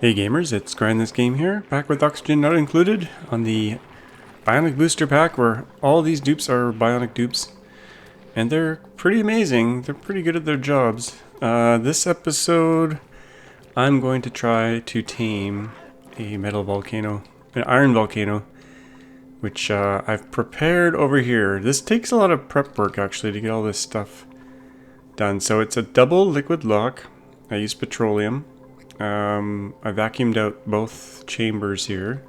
Hey gamers, it's grindthisgame here, back with oxygen not included on the Bionic booster pack where all these dupes are Bionic dupes. And they're pretty amazing, they're pretty good at their jobs. This episode, I'm going to try to tame a metal volcano, an iron volcano, which I've prepared over here. This takes a lot of prep work actually to get all this stuff done. So it's a double liquid lock. I use petroleum. I vacuumed out both chambers here.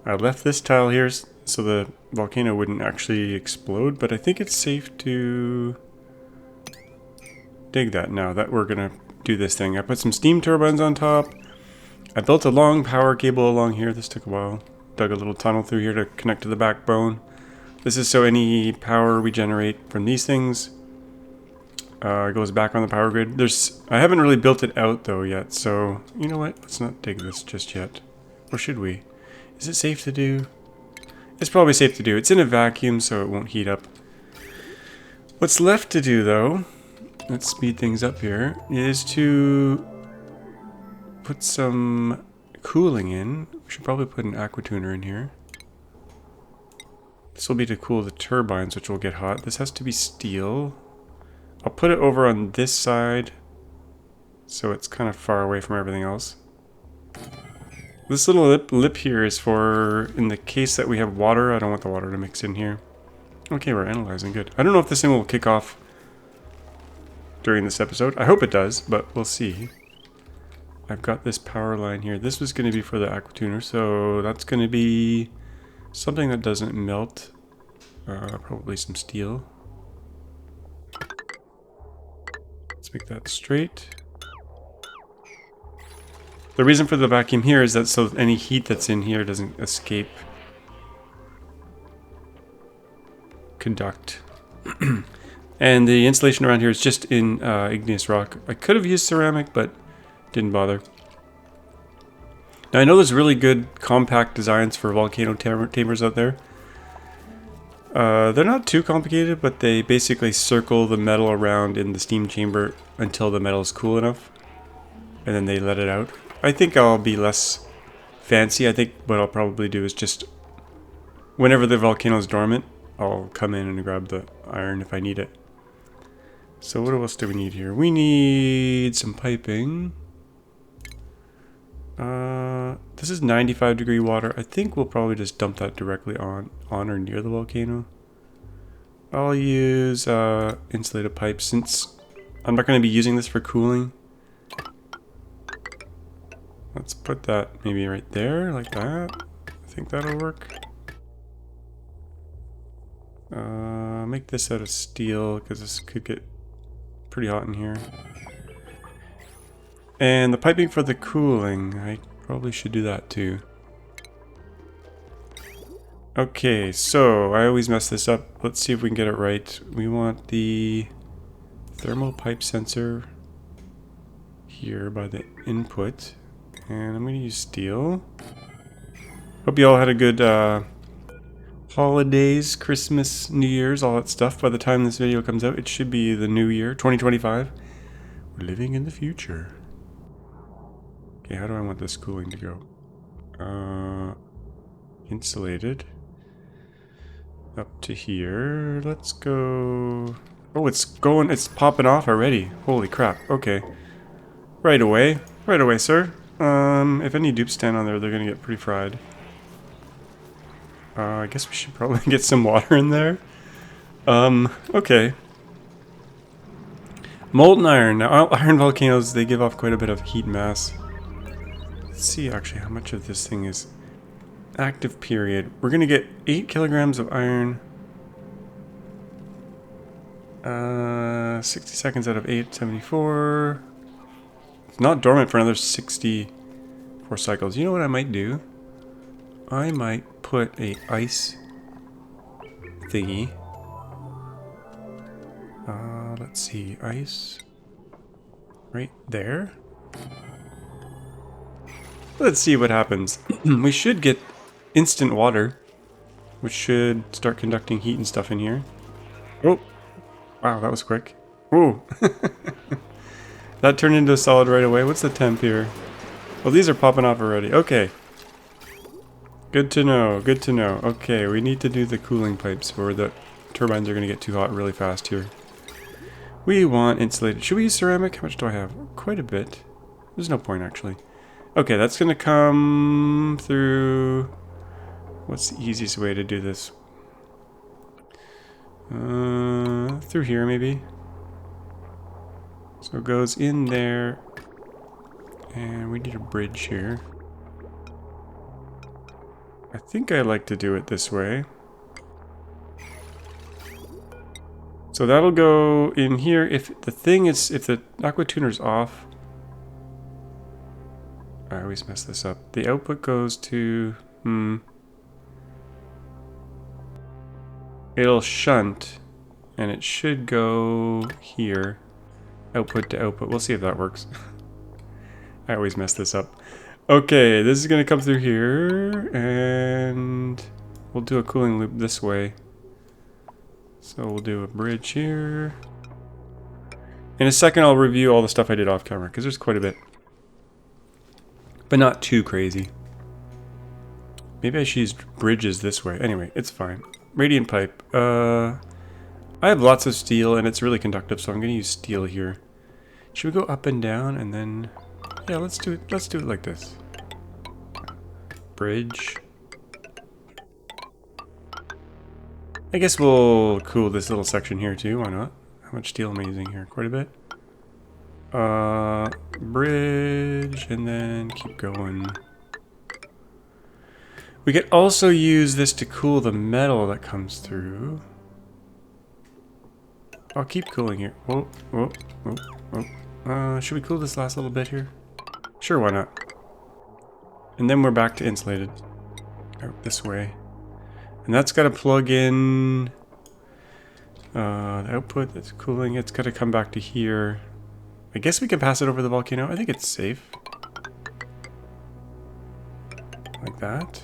I left this tile here so the volcano wouldn't actually explode, but I think it's safe to dig that now that we're gonna do this thing. I put some steam turbines on top. I built a long power cable along here. This took a while. Dug a little tunnel through here to connect to the backbone. This is so any power we generate from these things goes back on the power grid. I haven't really built it out though yet, so you know what? Let's not dig this just yet. Or should we? Is it safe to do? It's probably safe to do. It's in a vacuum, so it won't heat up. What's left to do though, let's speed things up here, is to put some cooling in. We should probably put an aqua tuner in here. This will be to cool the turbines, which will get hot. This has to be steel. I'll put it over on this side so it's kind of far away from everything else. This little lip here is for in the case that we have water. I don't want the water to mix in here. Okay, we're analyzing. Good. I don't know if this thing will kick off during this episode. I hope it does, but we'll see. I've got this power line here. This was going to be for the aqua tuner, so that's going to be something that doesn't melt. Probably some steel. Make that straight. The reason for the vacuum here is that so any heat that's in here doesn't escape. Conduct. And the insulation around here is just in igneous rock. I could have used ceramic, but didn't bother. Now I know there's really good compact designs for volcano tamers out there. They're not too complicated, but they basically circle the metal around in the steam chamber until the metal is cool enough, and then they let it out. I think I'll be less fancy. I think what I'll probably do is just, whenever the volcano is dormant, I'll come in and grab the iron if I need it. So what else do we need here? We need some piping. This is 95-degree water. I think we'll probably just dump that directly on or near the volcano. I'll use insulated pipes since I'm not going to be using this for cooling. Let's put that maybe right there, like that. I think that'll work. Make this out of steel because this could get pretty hot in here. And the piping for the cooling, I probably should do that too. Okay, so I always mess this up. Let's see if we can get it right. We want the thermal pipe sensor here by the input. And I'm going to use steel. Hope you all had a good holidays, Christmas, New Year's, all that stuff. By the time this video comes out, it should be the new year, 2025. We're living in the future. Okay, how do I want this cooling to go? Insulated. Up to here. Let's go. Oh, it's going. It's popping off already. Holy crap. Okay. Right away. Right away, sir. If any dupes stand on there, they're gonna get pretty fried. I guess we should probably get some water in there. Okay. Molten iron. Now, iron volcanoes, they give off quite a bit of heat mass. Let's see actually how much of this thing is active period. We're gonna get 8 kilograms of iron. 60 seconds out of 8, 74. It's not dormant for another 64 cycles. You know what I might do? I might put a ice thingy. Let's see, ice right there. Let's see what happens. We should get instant water, which should start conducting heat and stuff in here. Oh, wow, that was quick. Oh, that turned into a solid right away. What's the temp here? Well, these are popping off already. Okay. Good to know. Good to know. Okay, we need to do the cooling pipes where the turbines are going to get too hot really fast here. We want insulated. Should we use ceramic? How much do I have? Quite a bit. There's no point, actually. Okay, that's going to come through... What's the easiest way to do this? Through here, maybe. So it goes in there. And we need a bridge here. I think I like to do it this way. So that'll go in here. If the aqua tuner's off, I always mess this up. The output goes to, it'll shunt, and it should go here. Output to output. We'll see if that works. I always mess this up. Okay, this is gonna come through here, and we'll do a cooling loop this way. So we'll do a bridge here. In a second, I'll review all the stuff I did off camera, because there's quite a bit. But not too crazy. Maybe I should use bridges this way. Anyway, it's fine. Radiant pipe. I have lots of steel, and it's really conductive, so I'm going to use steel here. Should we go up and down, and then... Yeah, let's do it. Let's do it like this. Bridge. I guess we'll cool this little section here too. Why not? How much steel am I using here? Quite a bit. Bridge, and then keep going. We could also use this to cool the metal that comes through. I'll keep cooling here. Whoa, whoa, whoa, whoa. Should we cool this last little bit here? Sure, why not? And then we're back to insulated. Out this way. And that's got to plug in the output that's cooling. It's got to come back to here. I guess we can pass it over the volcano. I think it's safe. Like that.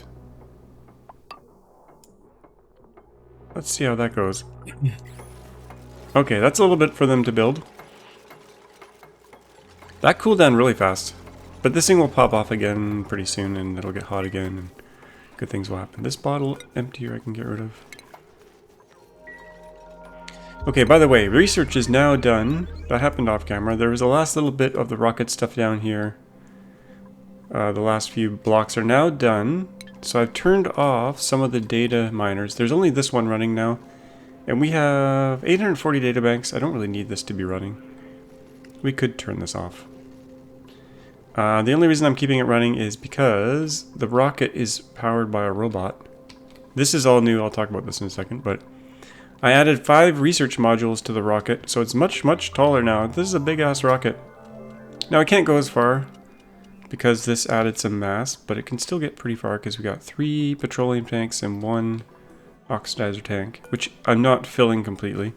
Let's see how that goes. Okay, that's a little bit for them to build. That cooled down really fast. But this thing will pop off again pretty soon, and it'll get hot again, and good things will happen. This bottle emptier I can get rid of. Okay, by the way, research is now done. That happened off camera. There was the last little bit of the rocket stuff down here. The last few blocks are now done. So I've turned off some of the data miners. There's only this one running now. And we have 840 data banks. I don't really need this to be running. We could turn this off. The only reason I'm keeping it running is because the rocket is powered by a robot. This is all new. I'll talk about this in a second, but I added 5 research modules to the rocket, so it's much, much taller now. This is a big-ass rocket. Now, I can't go as far because this added some mass, but it can still get pretty far because we got 3 petroleum tanks and 1 oxidizer tank, which I'm not filling completely.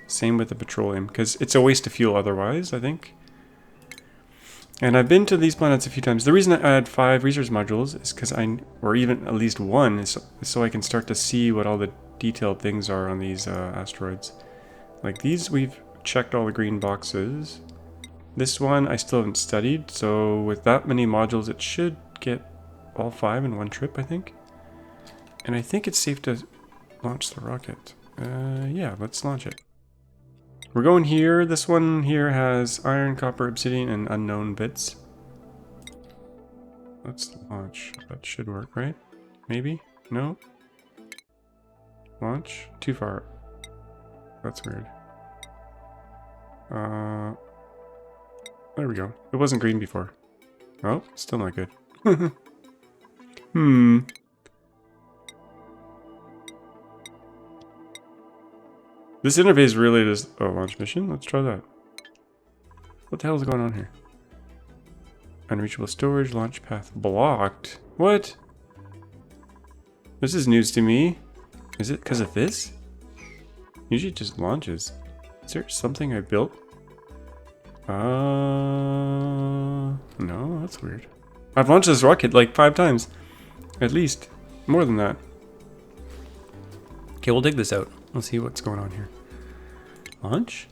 Same with the petroleum, because it's a waste of fuel otherwise, I think. And I've been to these planets a few times. The reason I add 5 research modules is because or even at least 1, is so I can start to see what all the detailed things are on these asteroids. Like these, we've checked all the green boxes. This one I still haven't studied, so with that many modules, it should get all 5 in one trip, I think. And I think it's safe to launch the rocket. Yeah, let's launch it. We're going here. This one here has iron, copper, obsidian, and unknown bits. Let's launch. That should work, right? Maybe? No? Launch? Too far. That's weird. There we go. It wasn't green before. Oh, still not good. This interface really does... Oh, launch mission? Let's try that. What the hell is going on here? Unreachable storage, launch path blocked. What? This is news to me. Is it because of this? Usually it just launches. Is there something I built? No, that's weird. I've launched this rocket like 5 times. At least. More than that. Okay, we'll dig this out. Let's see what's going on here. Launch?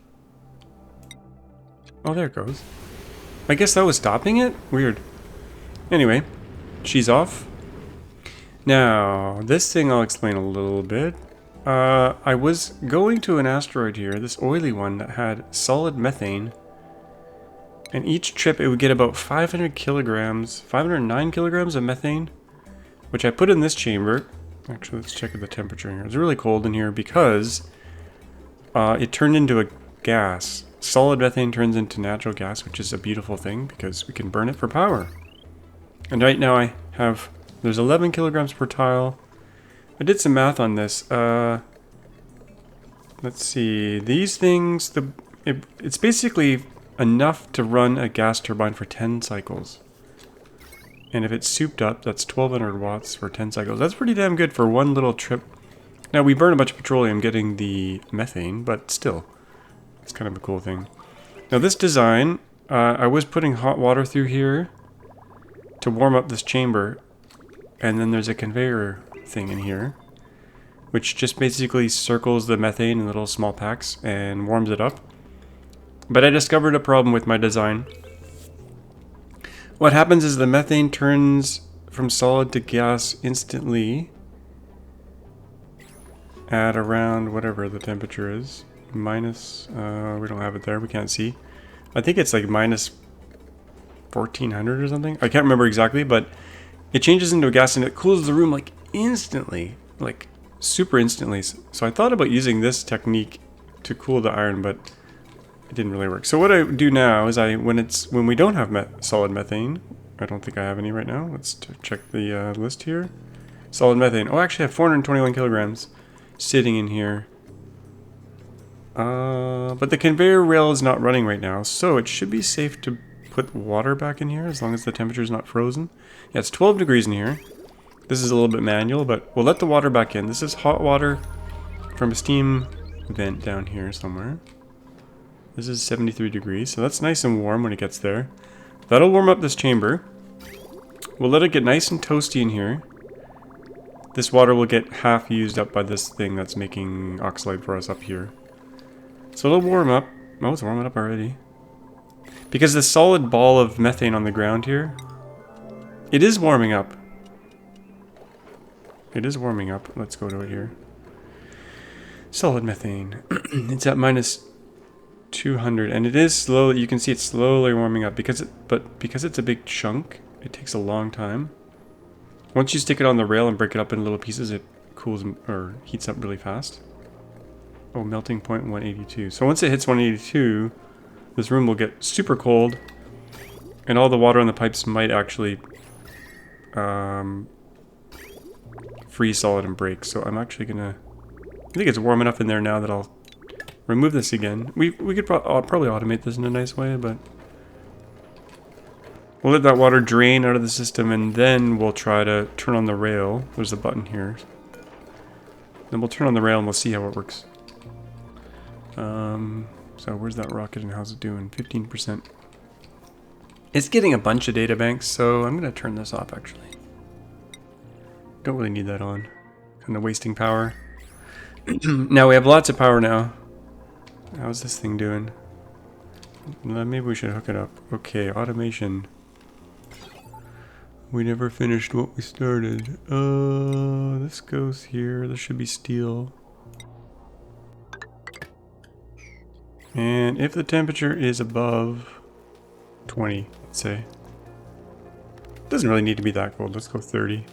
Oh, there it goes. I guess that was stopping it? Weird. Anyway, she's off. Now, this thing I'll explain a little bit. I was going to an asteroid here, this oily one that had solid methane. And each trip it would get about 500 kilograms, 509 kilograms of methane, which I put in this chamber. Actually, let's check the temperature here. It's really cold in here because it turned into a gas. Solid methane turns into natural gas, which is a beautiful thing because we can burn it for power. And right now I have, there's 11 kilograms per tile. I did some math on this. Let's see, these things, it's basically enough to run a gas turbine for 10 cycles. And if it's souped up, that's 1200 watts for 10 cycles. That's pretty damn good for one little trip. Now, we burn a bunch of petroleum getting the methane, but still, it's kind of a cool thing. Now, this design, I was putting hot water through here to warm up this chamber. And then there's a conveyor thing in here, which just basically circles the methane in little small packs and warms it up. But I discovered a problem with my design. What happens is the methane turns from solid to gas instantly at around whatever the temperature is. Minus, we don't have it there, we can't see. I think it's like minus 1400 or something. I can't remember exactly, but it changes into a gas and it cools the room like instantly, like super instantly. So I thought about using this technique to cool the iron, but it didn't really work. So what I do now is when we don't have solid methane, I don't think I have any right now. Let's check the list here. Solid methane. Oh, actually I have 421 kilograms sitting in here. But the conveyor rail is not running right now, so it should be safe to put water back in here as long as the temperature is not frozen. Yeah, it's 12 degrees in here. This is a little bit manual, but we'll let the water back in. This is hot water from a steam vent down here somewhere. This is 73 degrees, so that's nice and warm when it gets there. That'll warm up this chamber. We'll let it get nice and toasty in here. This water will get half used up by this thing that's making oxalate for us up here. So it'll warm up. Oh, it's warming up already. Because the solid ball of methane on the ground here, it is warming up. It is warming up. Let's go to it here. Solid methane. It's at minus 200, and it is slowly. You can see it's slowly warming up because it's a big chunk. It takes a long time. Once you stick it on the rail and break it up in little pieces, it cools or heats up really fast. Oh, melting point 182. So once it hits 182, this room will get super cold, and all the water on the pipes might actually freeze solid and break. So I'm actually gonna. I think it's warm enough in there now that I'll remove this again. We could probably automate this in a nice way, but we'll let that water drain out of the system, and then we'll try to turn on the rail. There's a button here. Then we'll turn on the rail and we'll see how it works. So where's that rocket and how's it doing? 15%. It's getting a bunch of data banks, so I'm gonna turn this off actually. Don't really need that on. Kind of wasting power. Now we have lots of power now. How's this thing doing? Maybe we should hook it up. Okay, automation. We never finished what we started. This goes here. This should be steel. And if the temperature is above 20, let's say. It doesn't really need to be that cold. Let's go 30.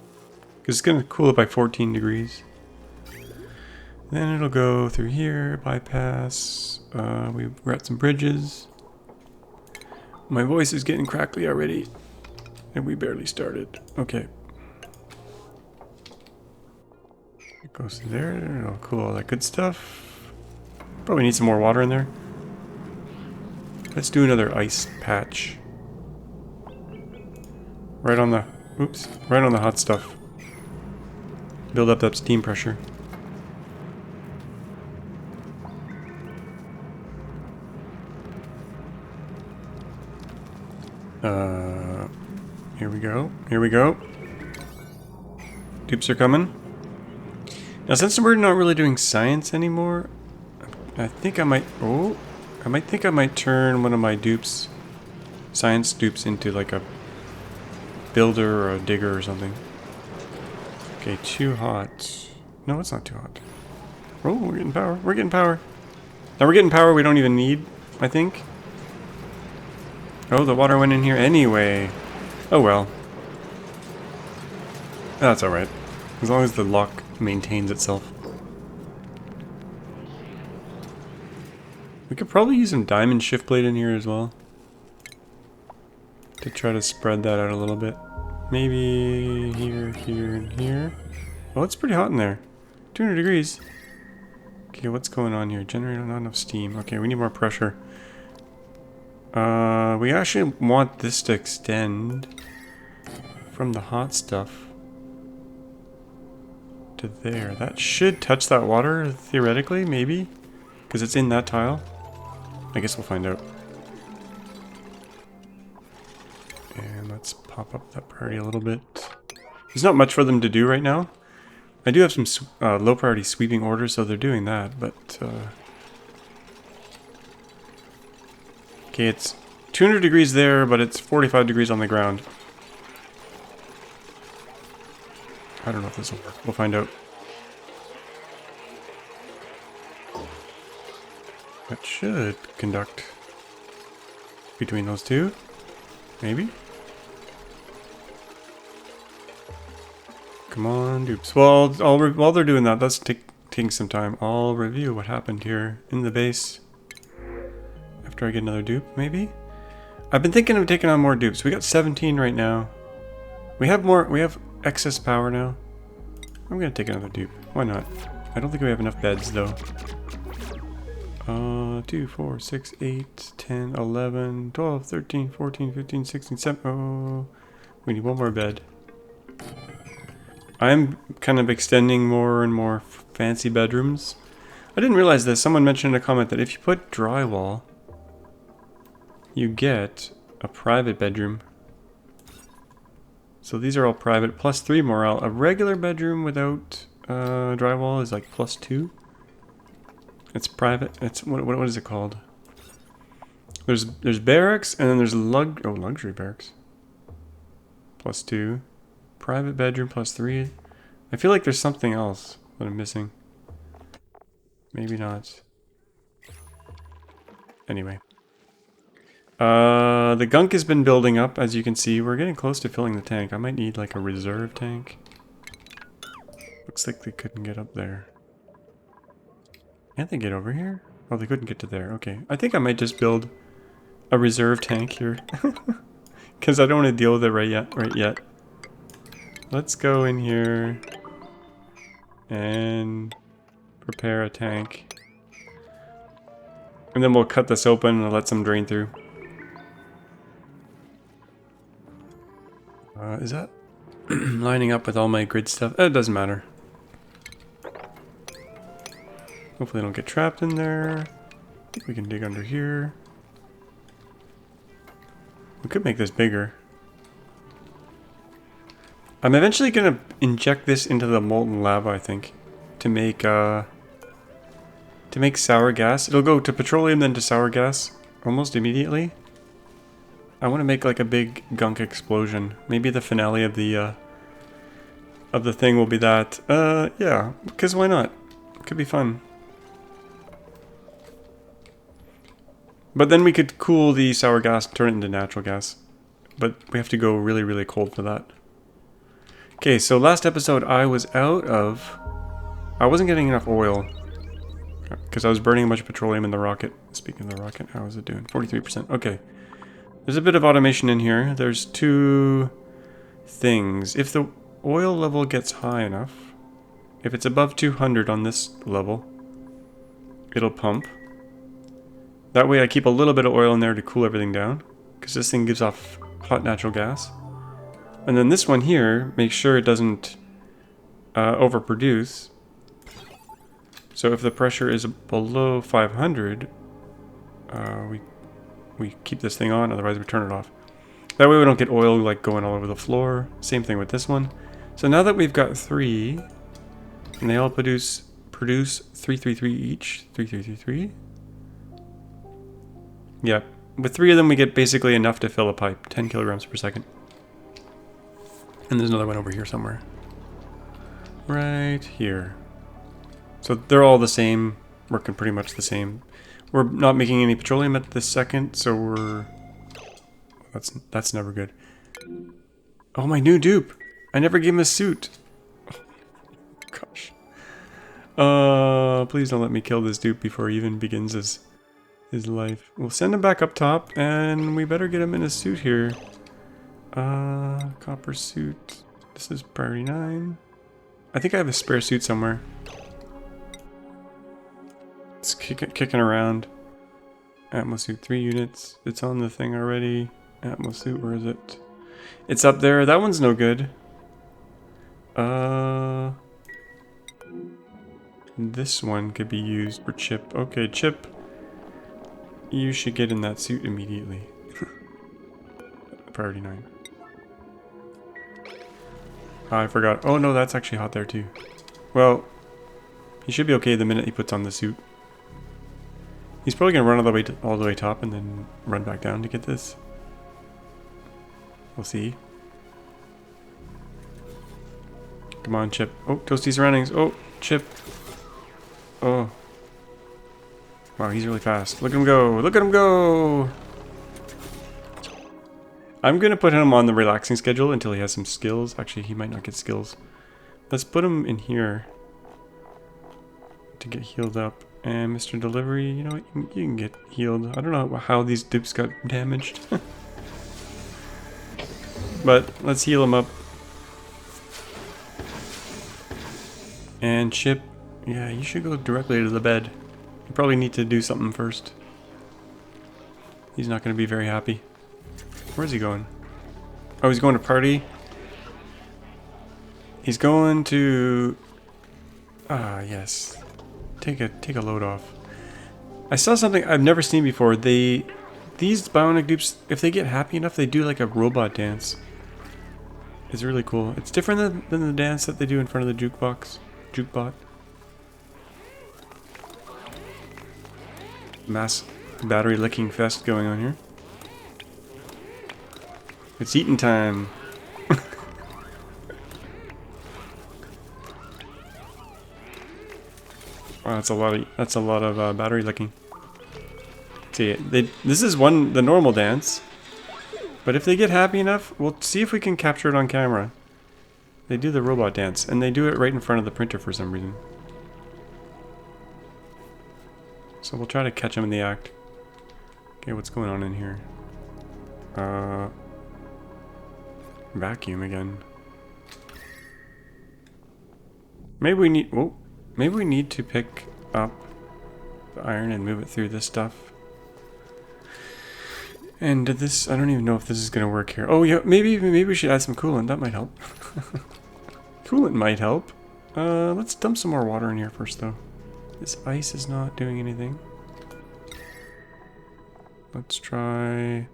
Because it's going to cool it by 14 degrees. Then it'll go through here, bypass. We've got some bridges. My voice is getting crackly already. And we barely started. Okay. It goes to there. It'll cool all that good stuff. Probably need some more water in there. Let's do another ice patch. Right on the... Oops. Right on the hot stuff. Build up that steam pressure. Here we go. Here we go. Dupes are coming. Now, since we're not really doing science anymore, I think I might... Oh! I think I might turn one of my dupes, science dupes, into like a builder or a digger or something. Okay, too hot. No, it's not too hot. Oh, we're getting power. We're getting power. Now we're getting power we don't even need, I think. Oh, the water went in here anyway. Oh well. That's alright. As long as the lock maintains itself. We could probably use some diamond shift plate in here as well. To try to spread that out a little bit. Maybe here, here, and here. Oh, it's pretty hot in there. 200 degrees. Okay, what's going on here? Generator, not enough steam. Okay, we need more pressure. We actually want this to extend from the hot stuff to there. That should touch that water, theoretically, maybe. Because it's in that tile. I guess we'll find out. And let's pop up that priority a little bit. There's not much for them to do right now. I do have some low priority sweeping orders, so they're doing that, but... Okay, it's 200 degrees there, but it's 45 degrees on the ground. I don't know if this will work. We'll find out. That should conduct between those two. Maybe? Come on, dupes. Well, while they're doing that, that's taking some time. I'll review what happened here in the base. After I get another dupe, maybe? I've been thinking of taking on more dupes. We got 17 right now. We have excess power now. I'm gonna take another dupe. Why not? I don't think we have enough beds though. 2, 4, 6, 8, 10, 11, 12, 13, 14, 15, 16, 17. Oh, we need one more bed. I'm kind of extending more and more fancy bedrooms. I didn't realize this. Someone mentioned in a comment that if you put drywall, you get a private bedroom. So these are all private, plus 3 morale. A regular bedroom without drywall is like plus 2. It's private. It's what is it called? There's barracks and then there's luxury barracks. Plus 2. Private bedroom plus 3. I feel like there's something else that I'm missing. Maybe not. Anyway. The gunk has been building up, as you can see. We're getting close to filling the tank. I might need like a reserve tank. Looks like they couldn't get up there. Can't they get over here? Oh, they couldn't get to there. Okay. I think I might just build a reserve tank here. Because I don't want to deal with it right yet. Let's go in here and prepare a tank. And then we'll cut this open and let some drain through. Is that lining up with all my grid stuff? It doesn't matter. Hopefully I don't get trapped in there. I think we can dig under here. We could make this bigger. I'm eventually going to inject this into the molten lava, I think, to make sour gas. It'll go to petroleum, then to sour gas almost immediately. I want to make like a big gunk explosion. Maybe the finale of the thing will be that. Yeah, because why not? It could be fun. But then we could cool the sour gas, turn it into natural gas. But we have to go really, really cold for that. Okay, so last episode I wasn't getting enough oil. Because I was burning a bunch of petroleum in the rocket. Speaking of the rocket, how is it doing? 43%. Okay. There's a bit of automation in here. There's 2 things. If the oil level gets high enough, if it's above 200 on this level, it'll pump. That way I keep a little bit of oil in there to cool everything down. Because this thing gives off hot natural gas. And then this one here, make sure it doesn't overproduce. So if the pressure is below 500, we keep this thing on, otherwise we turn it off. That way we don't get oil like going all over the floor. Same thing with this one. So now that we've got 3, and they all produce 333 each. 3333. Yeah, with 3 of them we get basically enough to fill a pipe. 10 kilograms per second. And there's another one over here somewhere. Right here. So they're all the same, working pretty much the same. We're not making any petroleum at this second, so we're... That's never good. Oh, my new dupe! I never gave him a suit! Gosh. Please don't let me kill this dupe before he even begins his life. We'll send him back up top, and we better get him in a suit here. Copper suit. This is priority 9. I think I have a spare suit somewhere. It's kicking around. Atmo suit 3 units. It's on the thing already. Atmo suit, where is it? It's up there. That one's no good. This one could be used for Chip. Okay, Chip. You should get in that suit immediately. Priority 9. Oh, I forgot. Oh no, that's actually hot there too. Well, he should be okay the minute he puts on the suit. He's probably gonna run all the way top and then run back down to get this. We'll see. Come on, Chip. Oh, toasty surroundings. Oh, Chip. Oh. Wow, he's really fast. Look at him go. Look at him go. I'm going to put him on the relaxing schedule until he has some skills. Actually, he might not get skills. Let's put him in here to get healed up. And Mr. Delivery, you know what? You can get healed. I don't know how these dupes got damaged. But let's heal him up. And Chip, yeah, you should go directly to the bed. You probably need to do something first. He's not going to be very happy. Where's he going? Oh, he's going to party. He's going to... Ah, yes. Take a load off. I saw something I've never seen before. These Bionic dupes, if they get happy enough, they do like a robot dance. It's really cool. It's different than the dance that they do in front of the jukebot. Mass battery licking fest going on here. It's eating time. Wow, that's a lot of battery licking. See, this is the normal dance, but if they get happy enough, we'll see if we can capture it on camera. They do the robot dance, and they do it right in front of the printer for some reason. So we'll try to catch them in the act. Okay, what's going on in here? Vacuum again. Maybe we need to pick up the iron and move it through this stuff. And this, I don't even know if this is gonna work here. Oh yeah, maybe we should add some coolant. That might help. Coolant might help. Let's dump some more water in here first, though. This ice is not doing anything. Let's try.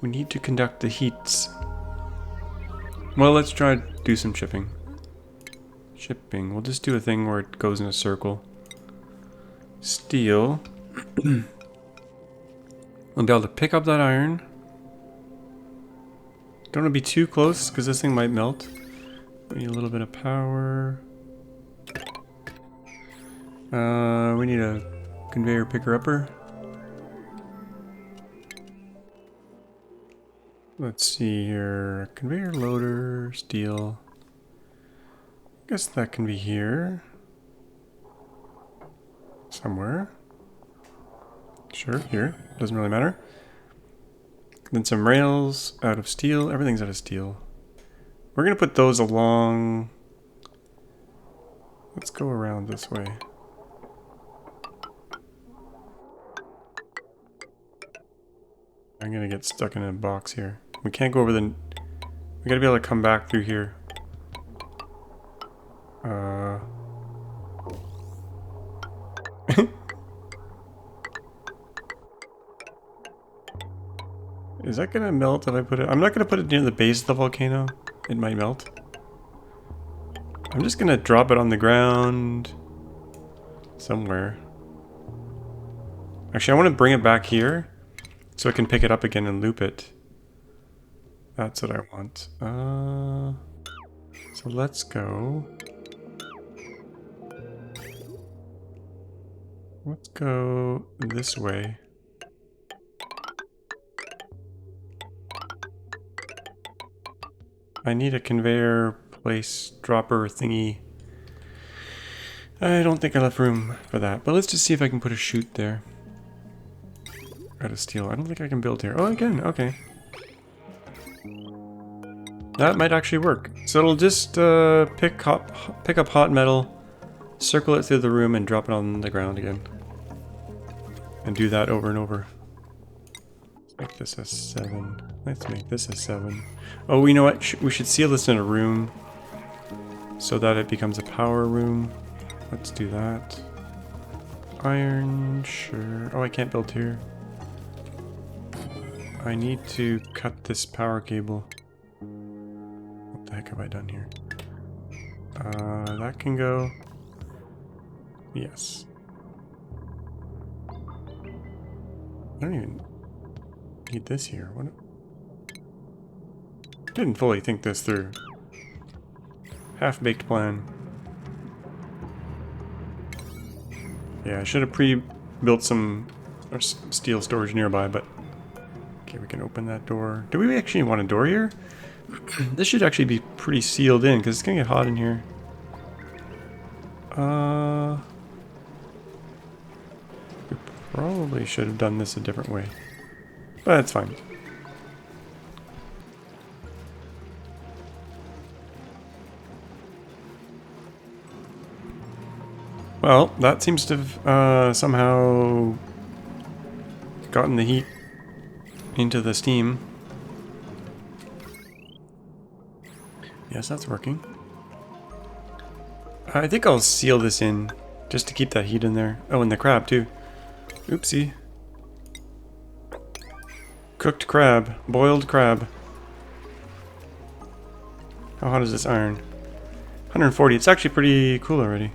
We need to conduct the heats. Well, let's try to do some shipping. Shipping. We'll just do a thing where it goes in a circle. Steel. We'll be able to pick up that iron. Don't want to be too close because this thing might melt. We need a little bit of power. We need a conveyor picker-upper. Let's see here. Conveyor loader, steel. I guess that can be here. Somewhere. Sure, here. Doesn't really matter. Then some rails out of steel. Everything's out of steel. We're going to put those along. Let's go around this way. I'm going to get stuck in a box here. We can't go over the... We got to be able to come back through here. Is that gonna melt if I put it? I'm not gonna put it near the base of the volcano. It might melt. I'm just gonna drop it on the ground somewhere. Actually, I want to bring it back here so I can pick it up again and loop it. That's what I want. So let's go. Let's go this way. I need a conveyor place dropper thingy. I don't think I left room for that, but let's just see if I can put a chute there. Out of steel. I don't think I can build here. Oh, I can. Okay. That might actually work. So it'll just pick up hot metal, circle it through the room, and drop it on the ground again. And do that over and over. Let's make this a 7. Let's make this a 7. Oh, you know what? We should seal this in a room so that it becomes a power room. Let's do that. Iron, sure. Oh, I can't build here. I need to cut this power cable. What the heck have I done here? That can go. Yes. I don't even need this here. What? Didn't fully think this through. Half-baked plan. Yeah, I should have pre-built some steel storage nearby, but... Okay, we can open that door. Do we actually want a door here? This should actually be pretty sealed in, because it's going to get hot in here. We probably should have done this a different way. But it's fine. Well, that seems to have somehow gotten the heat into the steam. Yes, that's working. I think I'll seal this in just to keep that heat in there. Oh, and the crab too. Oopsie. Cooked crab. Boiled crab. How hot is this iron? 140. It's actually pretty cool already.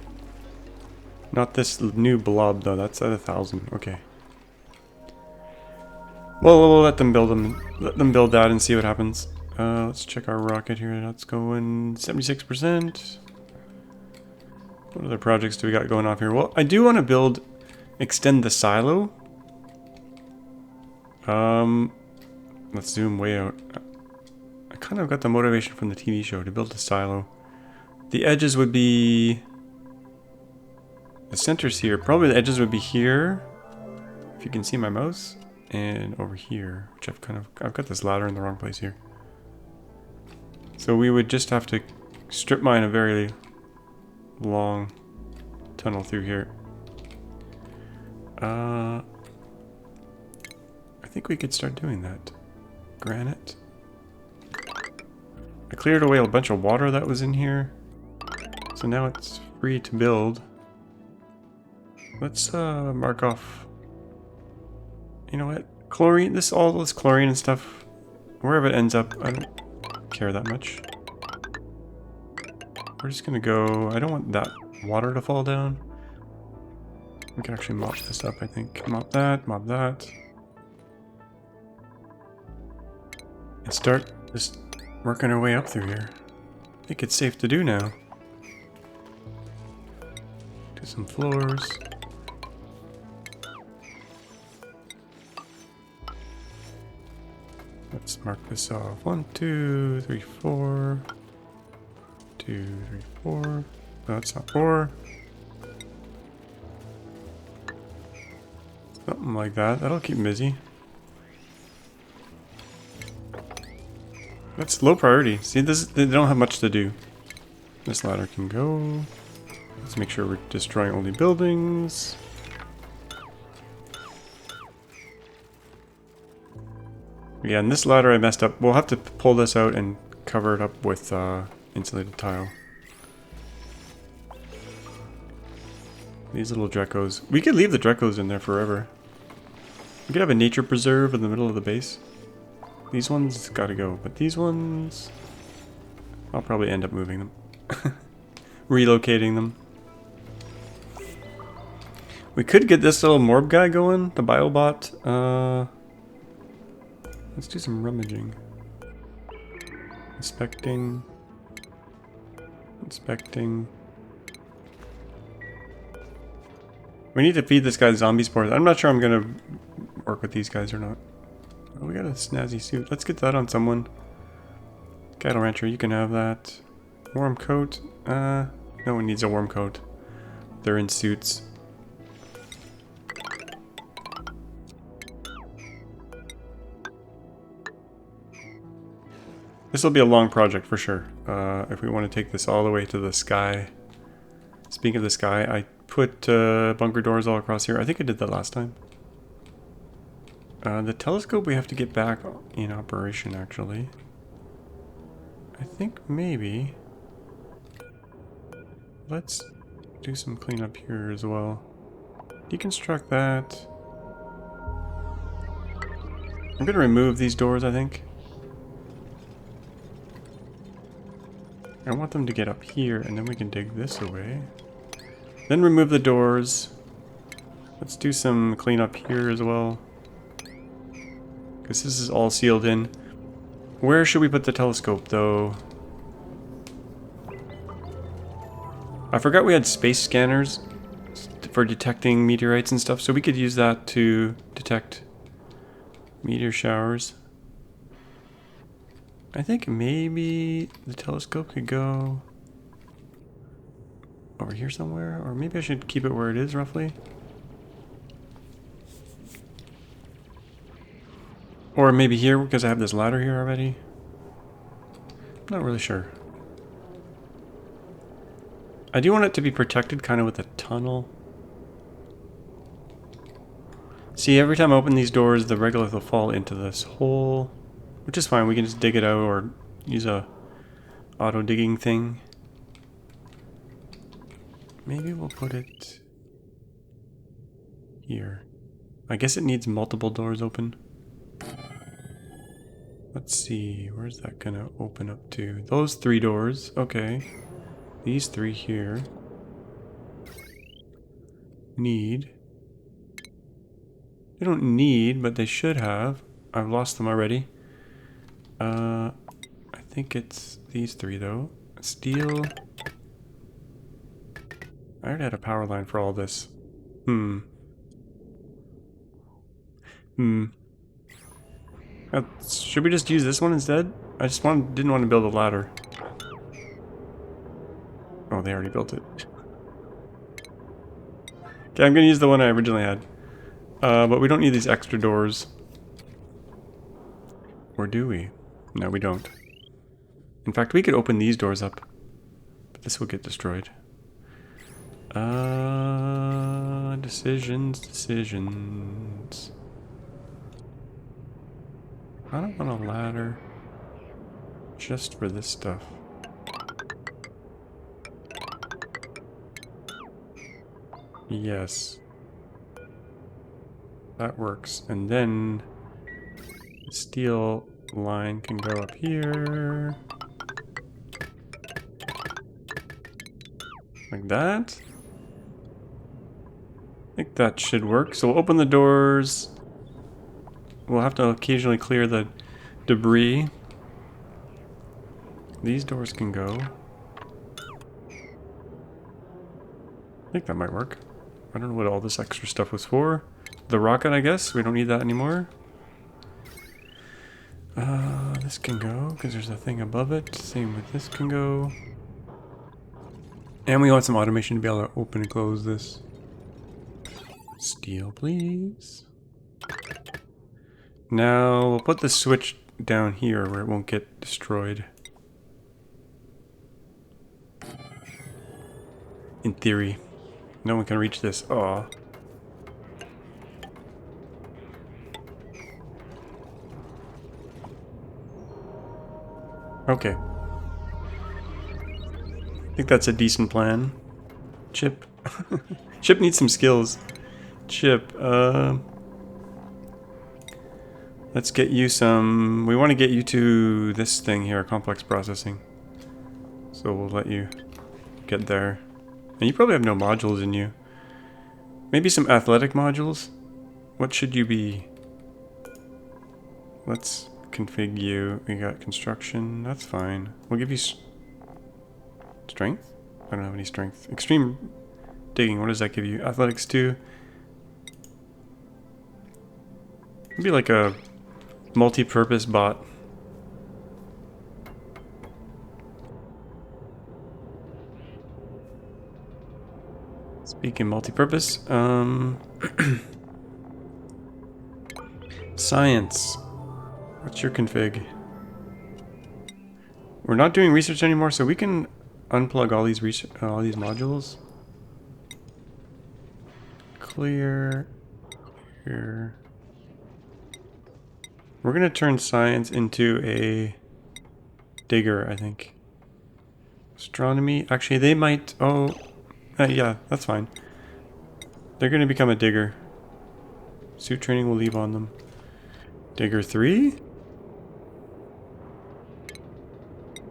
Not this new blob though. That's at 1,000. Okay. Well, we'll let them build them. Let them build that and see what happens. Let's check our rocket here. That's going 76%. What other projects do we got going off here? Well, I do want to extend the silo. Let's zoom way out. I kind of got the motivation from the TV show to build a silo. The edges would be... The center's here. Probably the edges would be here. If you can see my mouse. And over here, which I've got this ladder in the wrong place here. So we would just have to strip mine a very long tunnel through here. I think we could start doing that. Granite. I cleared away a bunch of water that was in here. So now it's free to build. Let's mark off. You know what? Chlorine, all this chlorine and stuff, wherever it ends up, I don't care that much. We're just gonna go, I don't want that water to fall down. We can actually mop this up, I think. Mop that. And start just working our way up through here. I think it's safe to do now. Do some floors. Let's mark this off. 1, 2, 3, 4. 2, 3, 4. No, it's not 4. Something like that. That'll keep them busy. That's low priority. See, they don't have much to do. This ladder can go. Let's make sure we're destroying only buildings. Yeah, and this ladder I messed up. We'll have to pull this out and cover it up with insulated tile. These little Drecos. We could leave the Drecos in there forever. We could have a nature preserve in the middle of the base. These ones gotta go, but these ones... I'll probably end up moving them. Relocating them. We could get this little morb guy going, the biobot. Let's do some rummaging. Inspecting. Inspecting. We need to feed this guy zombie spores. I'm not sure I'm gonna work with these guys or not. Oh, we got a snazzy suit. Let's get that on someone. Cattle rancher, you can have that. Warm coat. No one needs a warm coat. They're in suits. This will be a long project for sure. If we want to take this all the way to the sky. Speaking of the sky, I put bunker doors all across here. I think I did that last time. The telescope we have to get back in operation, actually. I think maybe... Let's do some cleanup here as well. Deconstruct that. I'm gonna remove these doors, I think. I want them to get up here, and then we can dig this away. Then remove the doors. Let's do some cleanup here as well. Because this is all sealed in. Where should we put the telescope, though? I forgot we had space scanners for detecting meteorites and stuff, so we could use that to detect meteor showers. I think maybe the telescope could go over here somewhere, or maybe I should keep it where it is roughly. Or maybe here because I have this ladder here already. Not really sure. I do want it to be protected kind of with a tunnel. See, every time I open these doors, the regolith will fall into this hole. Which is fine, we can just dig it out or use a auto digging thing. Maybe we'll put it here. I guess it needs multiple doors open. Let's see, where's that gonna open up to? Those 3 doors, okay. These 3 here. Need. They don't need, but they should have. I've lost them already. I think it's these 3 though. Steel. I already had a power line for all this. Should we just use this one instead? I just didn't want to build a ladder. Oh, they already built it. Okay, I'm gonna use the one I originally had. But we don't need these extra doors. Or do we? No, we don't. In fact, we could open these doors up. But this will get destroyed. Decisions. I don't want a ladder. Just for this stuff. Yes. That works. And then the steel line can go up here. Like that. I think that should work. So we'll open the doors. We'll have to occasionally clear the debris. These doors can go. I think that might work. I don't know what all this extra stuff was for. The rocket, I guess. We don't need that anymore. This can go, because there's a thing above it. Same with this can go. And we want some automation to be able to open and close this. Steel, please. Now, we'll put the switch down here where it won't get destroyed. In theory. No one can reach this. Aw. Okay. I think that's a decent plan. Chip. Chip needs some skills. Chip, let's get you some... We want to get you to this thing here, complex processing. So we'll let you get there. And you probably have no modules in you. Maybe some athletic modules? What should you be? Let's config you. We got construction. That's fine. We'll give you strength? I don't have any strength. Extreme digging. What does that give you? Athletics 2. It'd be like a multi-purpose bot. Speaking multi-purpose, science. What's your config? We're not doing research anymore, so we can unplug all these modules. Clear. Clear. We're gonna turn science into a digger, I think. Astronomy. Actually, they might. Oh, yeah, that's fine. They're gonna become a digger. Suit training will leave on them. Digger 3?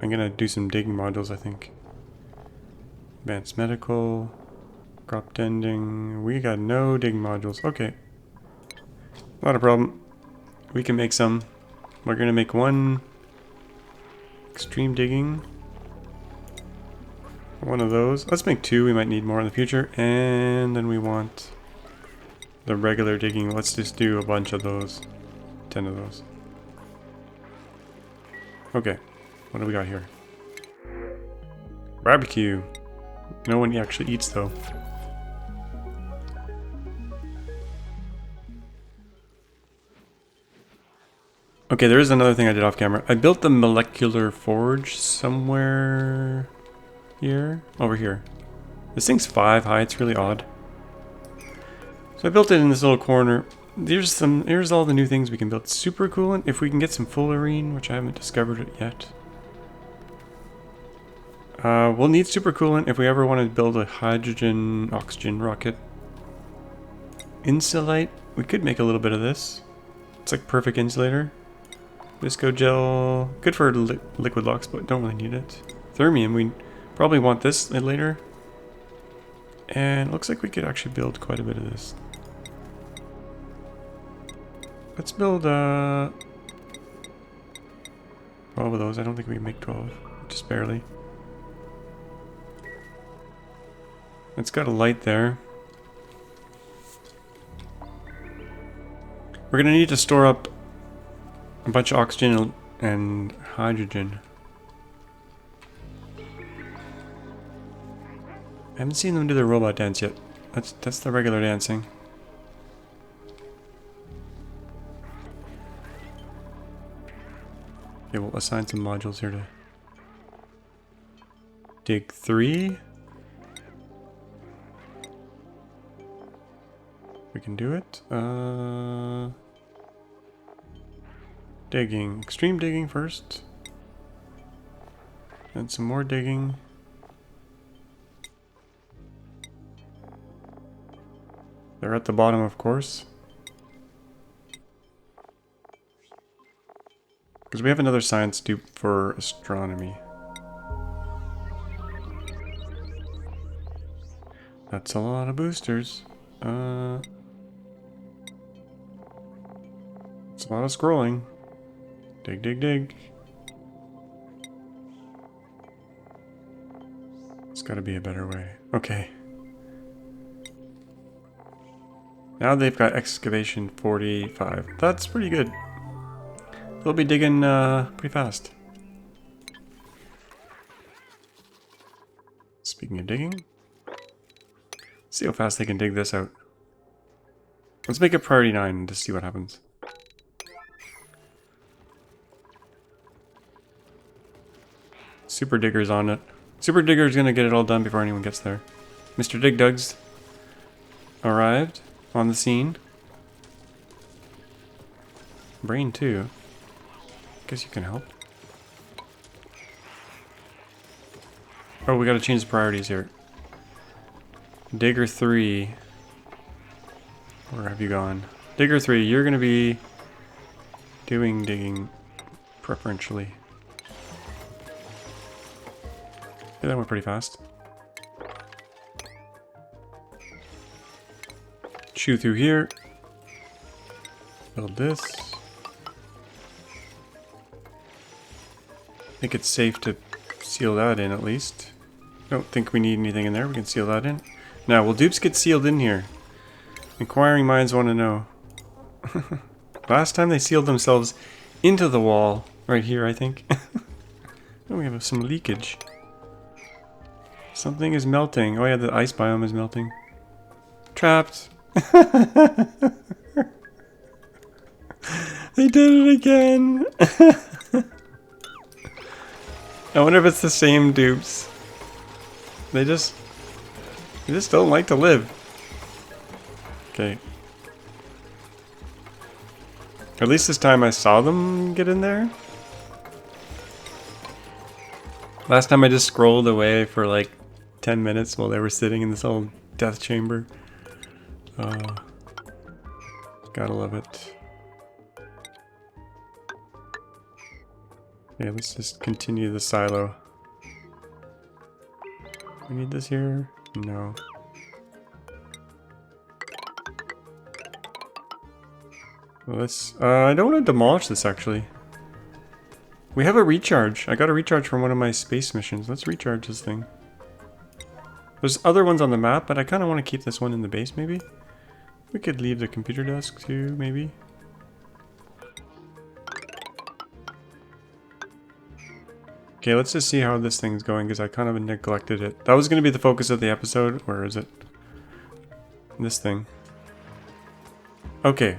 I'm gonna do some digging modules, I think. Advanced medical. Crop tending. We got no digging modules. Okay. Not a problem. We can make some. We're gonna make one extreme digging. One of those. Let's make 2. We might need more in the future. And then we want the regular digging. Let's just do a bunch of those. 10 of those. Okay. What do we got here? Barbecue. No one actually eats though. Okay, there is another thing I did off camera. I built the molecular forge somewhere here. Over here. This thing's 5 high, it's really odd. So I built it in this little corner. Here's all the new things we can build. Super coolant, if we can get some fullerene, which I haven't discovered it yet. We'll need super coolant if we ever want to build a hydrogen oxygen rocket. Insulite, we could make a little bit of this. It's like perfect insulator. Visco gel, good for liquid locks, but don't really need it. Thermium, we probably want this later. And it looks like we could actually build quite a bit of this. Let's build 12 of those. I don't think we can make 12, just barely. It's got a light there. We're gonna need to store up a bunch of oxygen and hydrogen. I haven't seen them do their robot dance yet. That's the regular dancing. Okay, we'll assign some modules here to dig 3. We can do it. Digging. Extreme digging first. And some more digging. They're at the bottom, of course. Because we have another science dupe for astronomy. That's a lot of boosters. It's a lot of scrolling. Dig, dig, dig. It's gotta be a better way. Okay. Now they've got excavation 45. That's pretty good. They'll be digging pretty fast. Speaking of digging, see how fast they can dig this out. Let's make it priority 9 to see what happens. Super Digger's on it. Super Digger's gonna get it all done before anyone gets there. Mr. Dig Dugs arrived on the scene. Brain too. Guess you can help. Oh, we gotta change the priorities here. Digger 3. Where have you gone? Digger 3, you're gonna be doing digging preferentially. Yeah, that went pretty fast. Chew through here. Build this. think it's safe to seal that in at least. Don't think we need anything in there. We can seal that in. Now, will dupes get sealed in here? Inquiring minds want to know. Last time they sealed themselves into the wall. Right here, I think. Oh, we have some leakage. Something is melting. Oh yeah, the ice biome is melting. Trapped. They did it again. I wonder if it's the same dupes. They just don't like to live. Okay. At least this time I saw them get in there. Last time I just scrolled away for like 10 minutes while they were sitting in this old death chamber. Gotta love it. Okay, let's just continue the silo. We need this here? No. Well, let's, I don't want to demolish this actually. We have a recharge. I got a recharge from one of my space missions. Let's recharge this thing. There's other ones on the map, but I kind of want to keep this one in the base maybe. We could leave the computer desk too, maybe. Okay, let's just see how this thing's going because I kind of neglected it. That was going to be the focus of the episode. Where is it? This thing. Okay.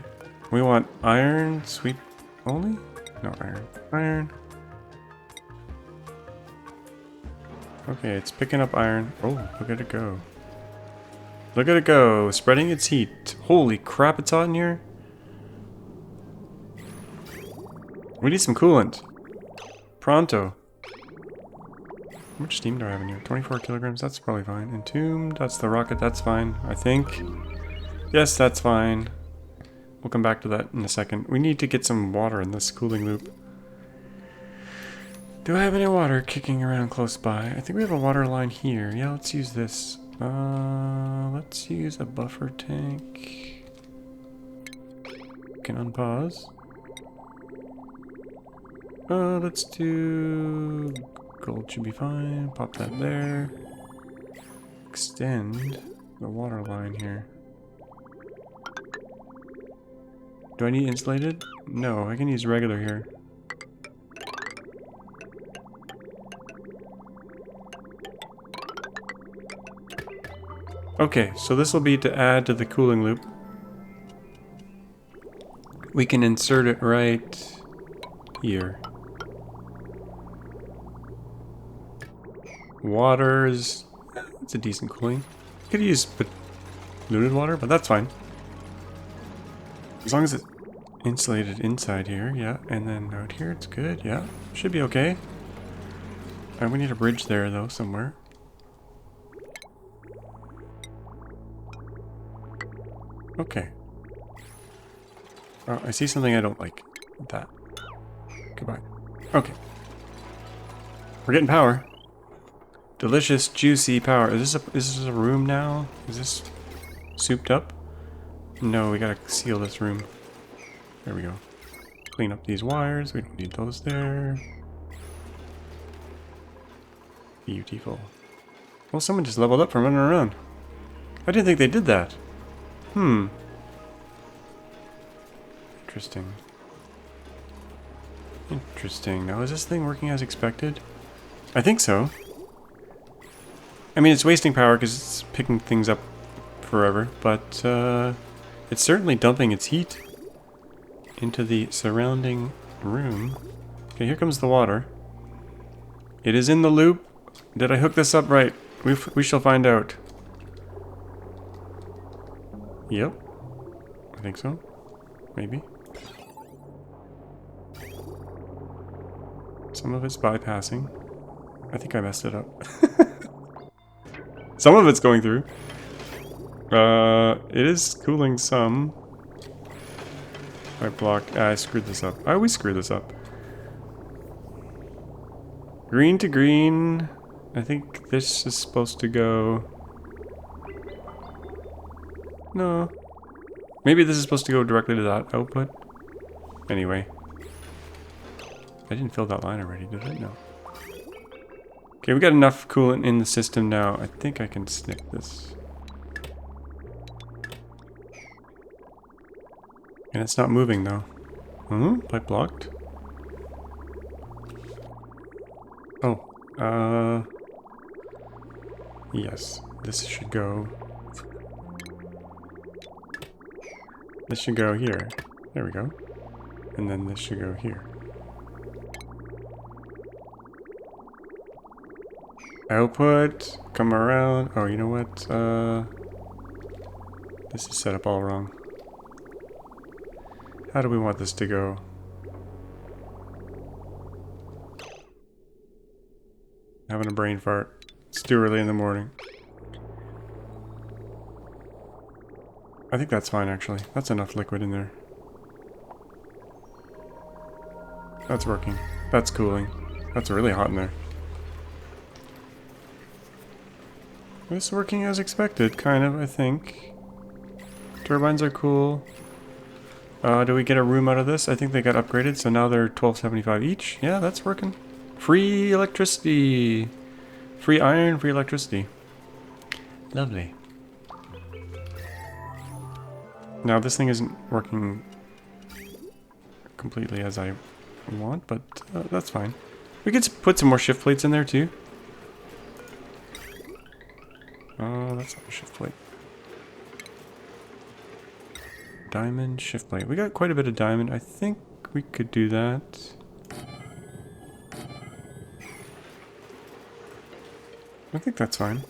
We want iron sweep only? No, iron. Iron. Okay, it's picking up iron. Oh, look at it go. Look at it go, spreading its heat. Holy crap, it's hot in here. We need some coolant. Pronto. How much steam do I have in here? 24 kilograms, that's probably fine. Entombed, that's the rocket, that's fine, I think. Yes, that's fine. We'll come back to that in a second. We need to get some water in this cooling loop. Do I have any water kicking around close by? I think we have a water line here. Yeah, let's use this. Let's use a buffer tank. We can unpause. Let's do... Gold should be fine. Pop that there. Extend the water line here. Do I need insulated? No, I can use regular here. Okay, so this will be to add to the cooling loop. We can insert it right here. Water's... it's a decent cooling. Could use diluted water, but that's fine. As long as it's insulated inside here, yeah. And then out here, it's good, yeah. Should be okay. We need a bridge there, though, somewhere. Okay. Oh, I see something I don't like. That. Goodbye. Okay. We're getting power. Delicious, juicy power. Is this a room now? Is this souped up? No, we gotta seal this room. There we go. Clean up these wires. We don't need those there. Beautiful. Well, someone just leveled up from running around. I didn't think they did that. Interesting. Interesting. Now, is this thing working as expected? I think so. I mean, it's wasting power because it's picking things up forever, but it's certainly dumping its heat into the surrounding room. Okay, here comes the water. It is in the loop. Did I hook this up right? We shall find out. Yep. I think so. Maybe. Some of it's bypassing. I think I messed it up. Some of it's going through. It is cooling some. I blocked. I screwed this up. I always screw this up. Green to green. I think this is supposed to go... No. Maybe this is supposed to go directly to that output. Anyway. I didn't fill that line already, did I? No. Okay, we got enough coolant in the system now. I think I can sniff this. And it's not moving though. Pipe blocked. Oh, yes, this should go. This should go here. There we go. And then this should go here. Output, come around. Oh, you know what? This is set up all wrong. How do we want this to go? Having a brain fart. It's too early in the morning. I think that's fine, actually. That's enough liquid in there. That's working. That's cooling. That's really hot in there. It's working as expected, kind of, I think. Turbines are cool. Do we get a room out of this? I think they got upgraded, so now they're $12.75 each. Yeah, that's working. Free electricity! Free iron, free electricity. Lovely. Now, this thing isn't working completely as I want, but that's fine. We could put some more shift plates in there, too. Oh, that's not a shift plate. Diamond shift plate. We got quite a bit of diamond. I think we could do that. I think that's fine.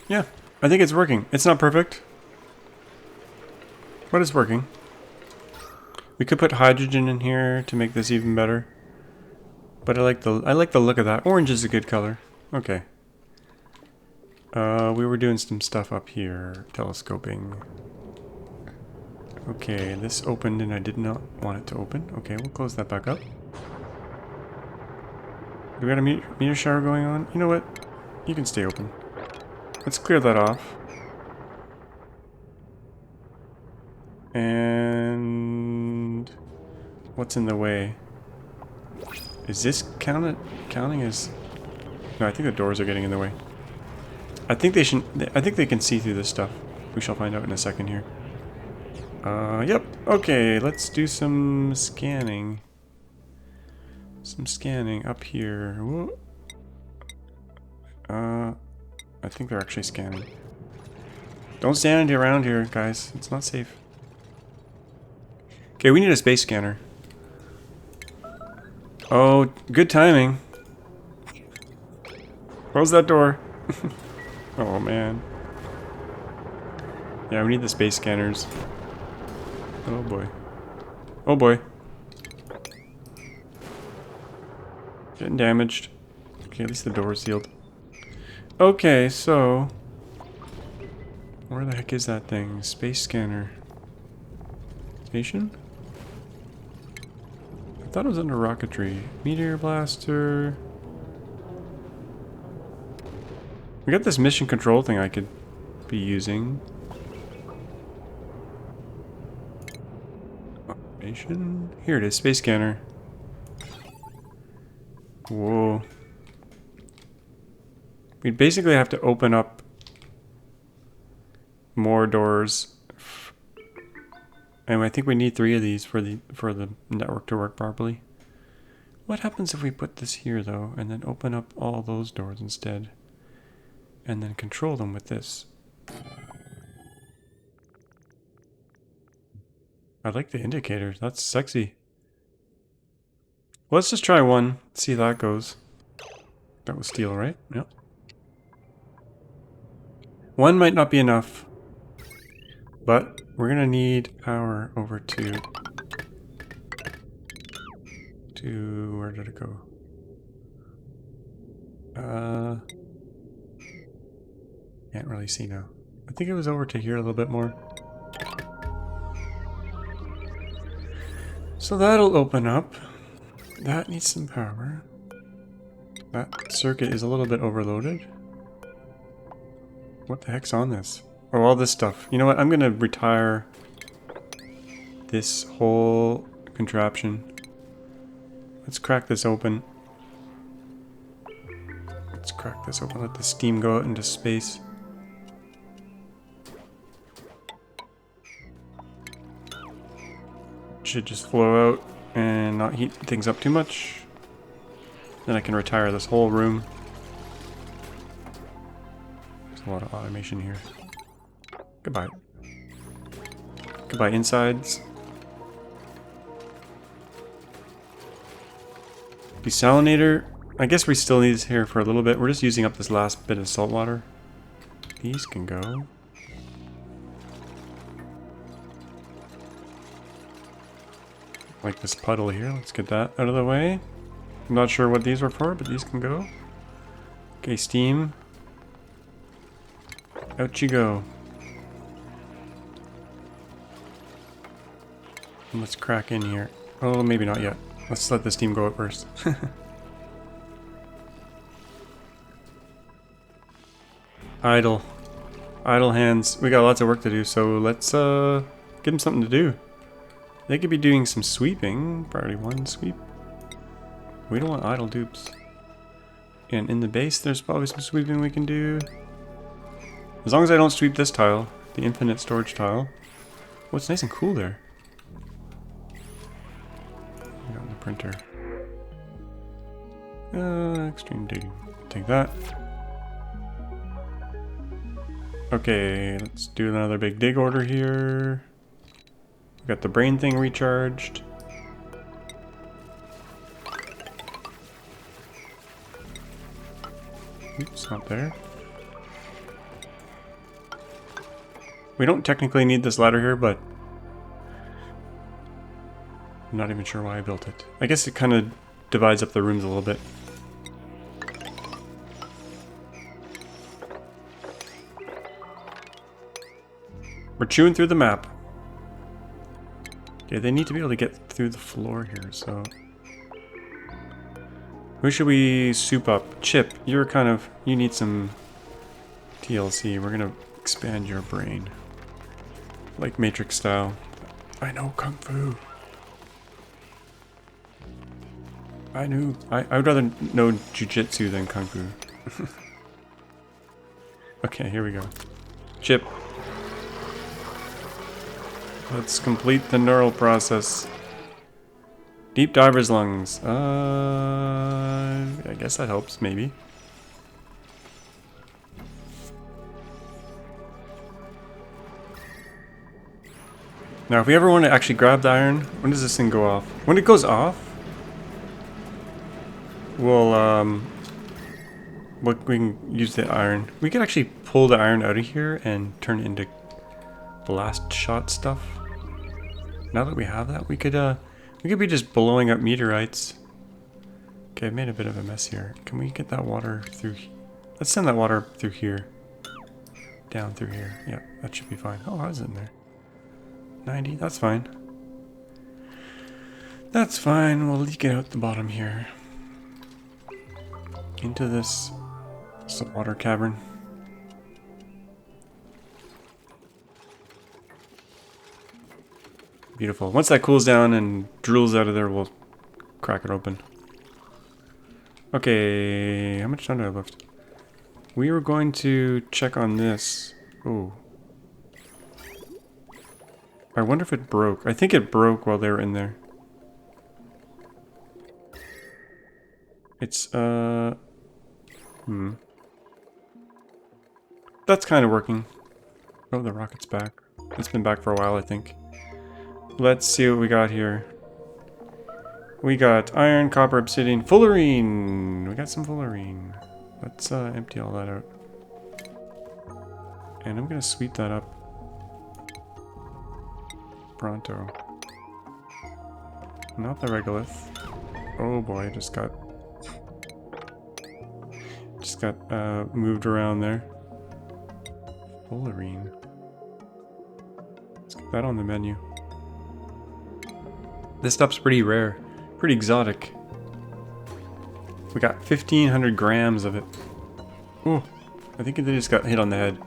Yeah, I think it's working. It's not perfect, but it's working. We could put hydrogen in here to make this even better. But I like the look of that. Orange is a good color. Okay. We were doing some stuff up here, telescoping. Okay, this opened and I did not want it to open. Okay, we'll close that back up. We got a meteor shower going on. You know what? You can stay open. Let's clear that off. And what's in the way? Is this counting as? No, I think the doors are getting in the way. I think they should. I think they can see through this stuff. We shall find out in a second here. Yep. Okay, let's do some scanning. Some scanning up here. Whoa. I think they're actually scanning. Don't stand around here, guys. It's not safe. Okay, we need a space scanner. Oh, good timing. Close that door. Oh, man. Yeah, we need the space scanners. Oh, boy. Oh, boy. Getting damaged. Okay, at least the door is sealed. Okay, so... where the heck is that thing? Space scanner. Station? I thought it was under rocketry. Meteor blaster... we got this mission control thing I could be using. Operation? Here it is, space scanner. Whoa. We basically have to open up more doors. And I think we need 3 of these for the network to work properly. What happens if we put this here though, and then open up all those doors instead? And then control them with this. I like the indicators. That's sexy. Let's just try one. See how that goes. That was steel, right? Yep. One might not be enough. But we're gonna need power over to where did it go? Can't really see now. I think it was over to here a little bit more. So that'll open up. That needs some power. That circuit is a little bit overloaded. What the heck's on this? Oh, all this stuff. You know what? I'm gonna retire this whole contraption. Let's crack this open. Let's crack this open, let the steam go out into space. Should just flow out and not heat things up too much. Then I can retire this whole room. There's a lot of automation here. Goodbye. Goodbye, insides. Desalinator. I guess we still need this here for a little bit. We're just using up this last bit of salt water. These can go. Like this puddle here. Let's get that out of the way. I'm not sure what these were for, but these can go. Okay, steam. Out you go. And let's crack in here. Oh, maybe not yet. Let's let the steam go out first. Idle. Idle hands. We got lots of work to do, so let's give them something to do. They could be doing some sweeping. Priority 1 sweep. We don't want idle dupes. And in the base, there's probably some sweeping we can do. As long as I don't sweep this tile, the infinite storage tile. Oh, it's nice and cool there. I got the printer. Extreme digging. Take that. Okay, let's do another big dig order here. We got the brain thing recharged. Oops, not there. We don't technically need this ladder here, but I'm not even sure why I built it. I guess it kind of divides up the rooms a little bit. We're chewing through the map. Okay, they need to be able to get through the floor here, so... Who should we soup up? Chip, you're kind of... You need some TLC. We're gonna expand your brain. Like Matrix style. I know Kung Fu. I would rather know Jiu-Jitsu than Kung Fu. Okay, here we go. Chip. Let's complete the neural process. Deep diver's lungs. I guess that helps, maybe. Now, if we ever want to actually grab the iron, when does this thing go off? When it goes off, we'll we can use the iron. We could actually pull the iron out of here and turn it into blast shot stuff. Now that we have that, we could be just blowing up meteorites. Okay, I've made a bit of a mess here. Can we get that water through? Let's send that water through here. Down through here. Yeah, that should be fine. Oh, how's it in there? 90, that's fine. That's fine, we'll leak it out the bottom here. Into this saltwater cavern. Beautiful. Once that cools down and drools out of there, we'll crack it open. Okay, how much time do I have left? We were going to check on this. Oh. I wonder if it broke. I think it broke while they were in there. It's, That's kind of working. Oh, the rocket's back. It's been back for a while, I think. Let's see what we got here. We got iron, copper, obsidian, fullerene. We got some fullerene. Let's empty all that out. And I'm gonna sweep that up. Pronto. Not the regolith. Oh boy, just got moved around there. Fullerene. Let's get that on the menu. This stuff's pretty rare, pretty exotic. We got 1,500 grams of it. Oh, I think they just got hit on the head.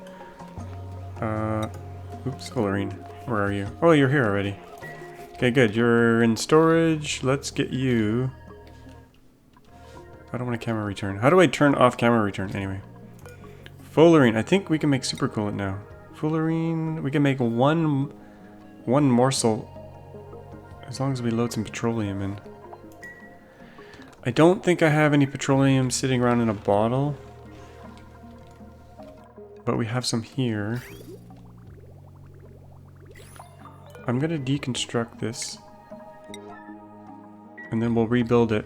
Oops, Fullerene. Where are you? Oh, you're here already. Okay, good. You're in storage. Let's get you I don't want a camera return. How do I turn off camera return? Anyway. Fullerene. I think we can make super coolant now. Fullerene. We can make one morsel as long as we load some petroleum in. I don't think I have any petroleum sitting around in a bottle. But we have some here. I'm gonna deconstruct this. And then we'll rebuild it.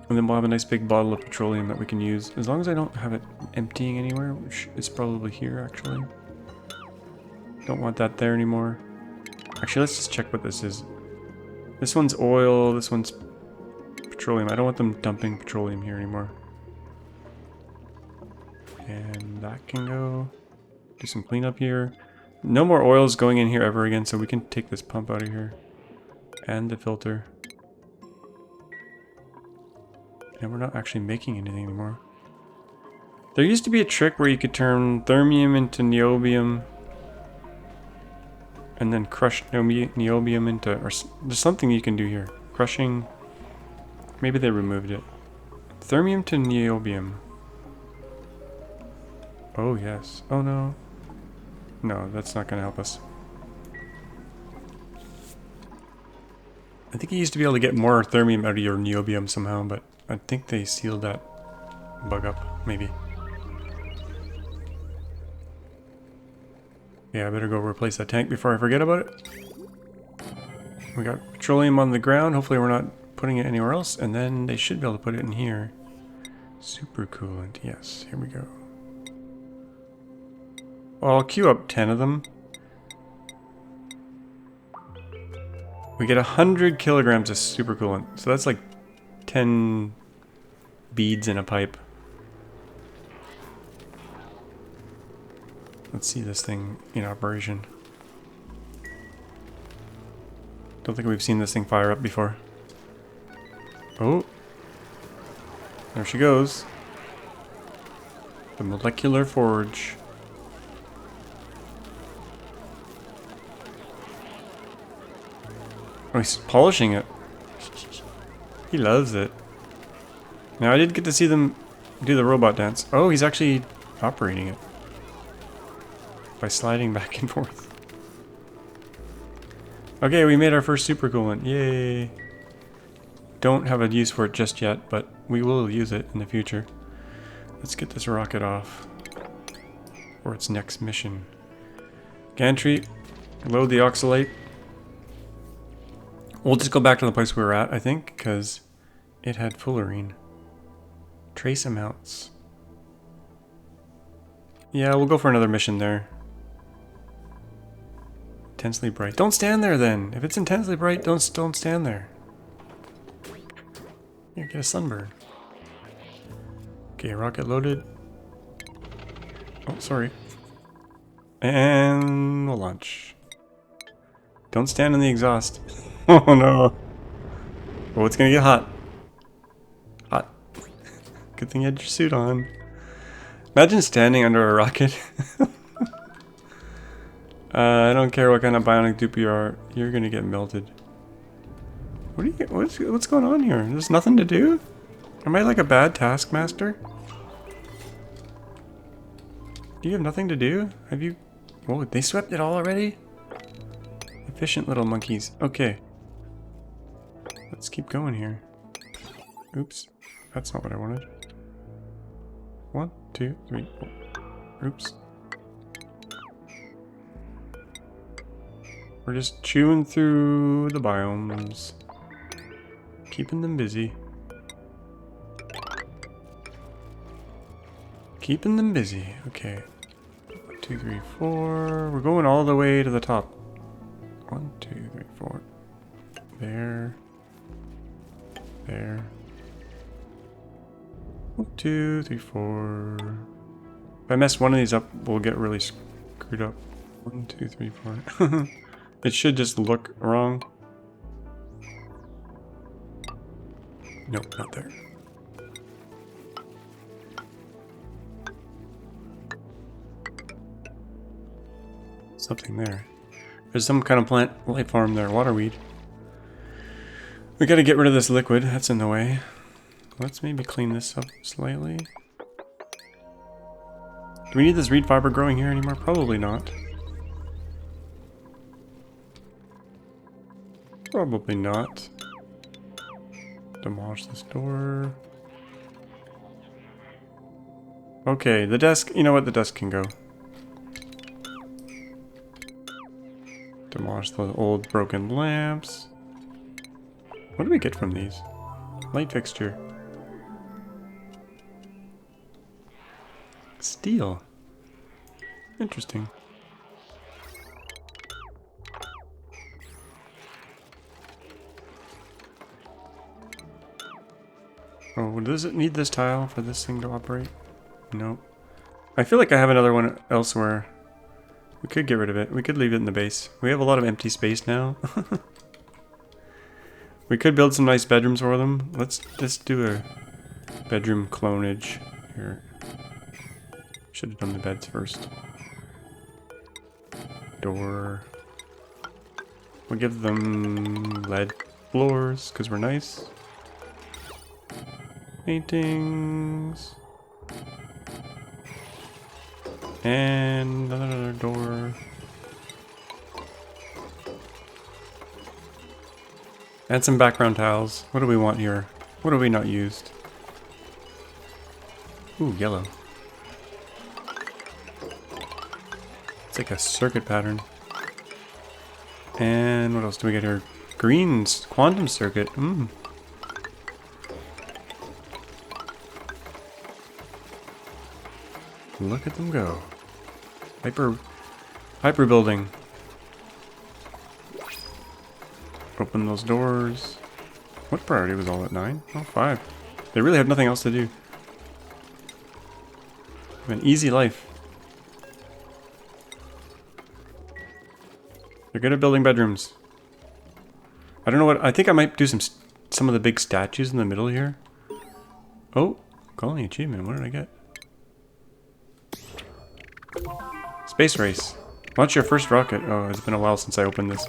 And then we'll have a nice big bottle of petroleum that we can use. As long as I don't have it emptying anywhere, which is probably here actually. Don't want that there anymore. Actually, let's just check what this is. This one's oil, this one's petroleum. I don't want them dumping petroleum here anymore. And that can go. Do some cleanup here. No more oils going in here ever again, so we can take this pump out of here. And the filter. And we're not actually making anything anymore. There used to be a trick where you could turn thermium into niobium. And then crush niobium into... Or there's something you can do here. Crushing... Maybe they removed it. Thermium to niobium. Oh, yes. Oh, no. No, that's not going to help us. I think you used to be able to get more thermium out of your niobium somehow, but I think they sealed that bug up, maybe. Yeah, I better go replace that tank before I forget about it. We got petroleum on the ground. Hopefully we're not putting it anywhere else. And then they should be able to put it in here. Super coolant. Yes, here we go. Well, I'll queue up 10 of them. We get 100 kilograms of super coolant. So that's like 10 beads in a pipe. Let's see this thing in operation. Don't think we've seen this thing fire up before. Oh. There she goes. The molecular forge. Oh, he's polishing it. He loves it. Now, I did get to see them do the robot dance. Oh, he's actually operating it. By sliding back and forth. Okay, we made our first super coolant. Yay! Don't have a use for it just yet, but we will use it in the future. Let's get this rocket off. For its next mission. Gantry. Load the oxalate. We'll just go back to the place we were at, I think, because it had fullerene. Trace amounts. Yeah, we'll go for another mission there. Intensely bright. Don't stand there then! If it's intensely bright, don't stand there. Here, get a sunburn. Okay, rocket loaded. Oh, sorry. And we'll launch. Don't stand in the exhaust. Oh no. Oh, it's gonna get hot. Hot. Good thing you had your suit on. Imagine standing under a rocket. I don't care what kind of bionic dupe you are, you're gonna get melted. What's going on here? There's nothing to do? Am I like a bad taskmaster? Do you have nothing to do? Have you... Oh, they swept it all already? Efficient little monkeys. Okay. Let's keep going here. Oops. That's not what I wanted. 1, 2, 3, 4. Oops. We're just chewing through the biomes. Keeping them busy. Keeping them busy. Okay. 1, 2, 3, 4. We're going all the way to the top. 1, 2, 3, 4. There. There. 1, 2, 3, 4. If I mess one of these up, we'll get really screwed up. 1, 2, 3, 4. It should just look wrong. Nope, not there. Something there. There's some kind of plant life form there, waterweed. We gotta get rid of this liquid, that's in the way. Let's maybe clean this up slightly. Do we need this reed fiber growing here anymore? Probably not. Probably not. Demolish this door. Okay, the desk, you know what, the desk can go. Demolish the old broken lamps. What do we get from these? Light fixture. Steel. Interesting. Oh, does it need this tile for this thing to operate? Nope. I feel like I have another one elsewhere. We could get rid of it. We could leave it in the base. We have a lot of empty space now. We could build some nice bedrooms for them. Let's just do a bedroom clonage here. Should have done the beds first. Door. We'll give them lead floors because we're nice. Paintings. And another door. Add some background tiles. What do we want here? What have we not used? Ooh, yellow. It's like a circuit pattern. And what else do we get here? Green's quantum circuit. Look at them go. Hyper building. Open those doors. What priority was all at 9? Oh, 5. They really have nothing else to do. An easy life. They're good at building bedrooms. I don't know what... I think I might do some of the big statues in the middle here. Oh, calling achievement. What did I get? Space race. Launch your first rocket. Oh, it's been a while since I opened this.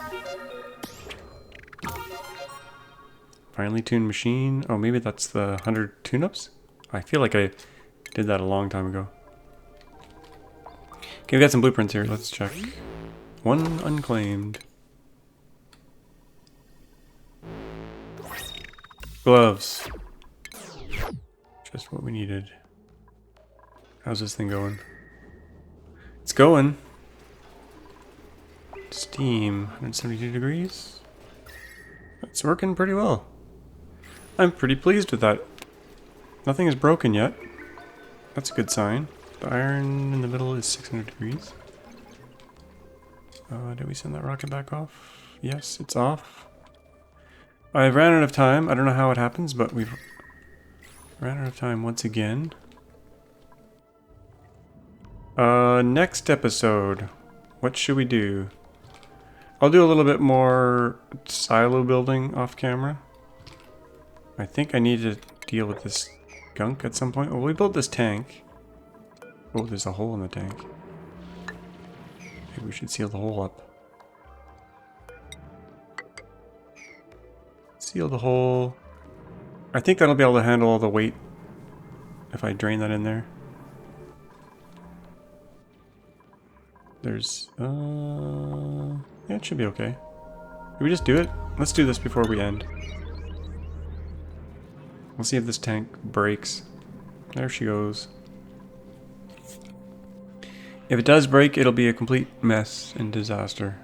Finely tuned machine. Oh, maybe that's the 100 tune-ups? I feel like I did that a long time ago. Okay, we got some blueprints here. Let's check. One unclaimed. Gloves. Just what we needed. How's this thing going? It's going. Steam, 172 degrees. It's working pretty well. I'm pretty pleased with that. Nothing is broken yet. That's a good sign. The iron in the middle is 600 degrees. Did we send that rocket back off? Yes, it's off. I ran out of time. I don't know how it happens, but we've ran out of time once again. Next episode. What should we do? I'll do a little bit more silo building off camera. I think I need to deal with this gunk at some point. Well, we built this tank. Oh, there's a hole in the tank. Maybe we should seal the hole up. Seal the hole. I think that'll be able to handle all the weight if I drain that in there. There's, yeah, it should be okay. Did we just do it? Let's do this before we end. We'll see if this tank breaks. There she goes. If it does break, it'll be a complete mess and disaster.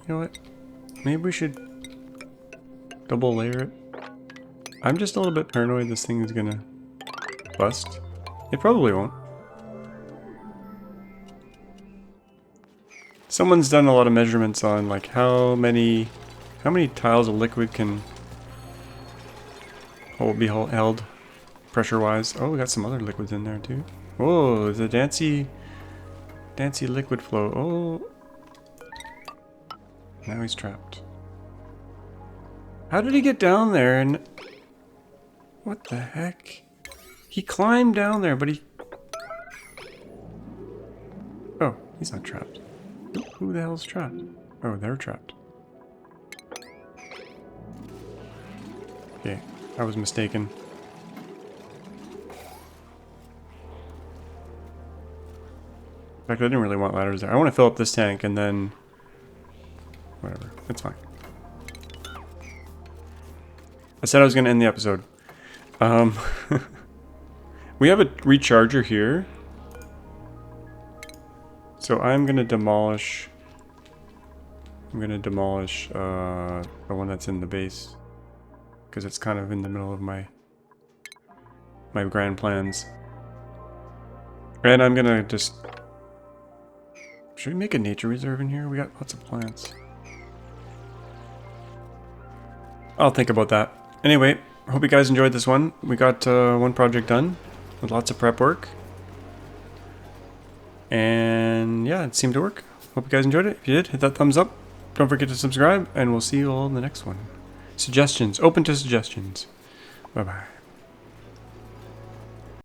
You know what? Maybe we should double layer it. I'm just a little bit paranoid this thing is gonna bust. It probably won't. Someone's done a lot of measurements on like how many tiles of liquid can be held pressure-wise. Oh, we got some other liquids in there too. Oh, the dancy liquid flow. Oh, now he's trapped. How did he get down there? And what the heck? He climbed down there, but he... Oh, he's not trapped. Who the hell's trapped? Oh, they're trapped. Okay, I was mistaken. In fact, I didn't really want ladders there. I want to fill up this tank and then... Whatever, it's fine. I said I was going to end the episode. We have a recharger here. So I'm going to demolish... I'm going to demolish the one that's in the base. Because it's kind of in the middle of my grand plans. And I'm going to just... Should we make a nature reserve in here? We got lots of plants. I'll think about that. Anyway, hope you guys enjoyed this one. We got one project done with lots of prep work. And yeah, it seemed to work. Hope you guys enjoyed it. If you did, hit that thumbs up. Don't forget to subscribe, and we'll see you all in the next one. Suggestions. Open to suggestions. Bye-bye.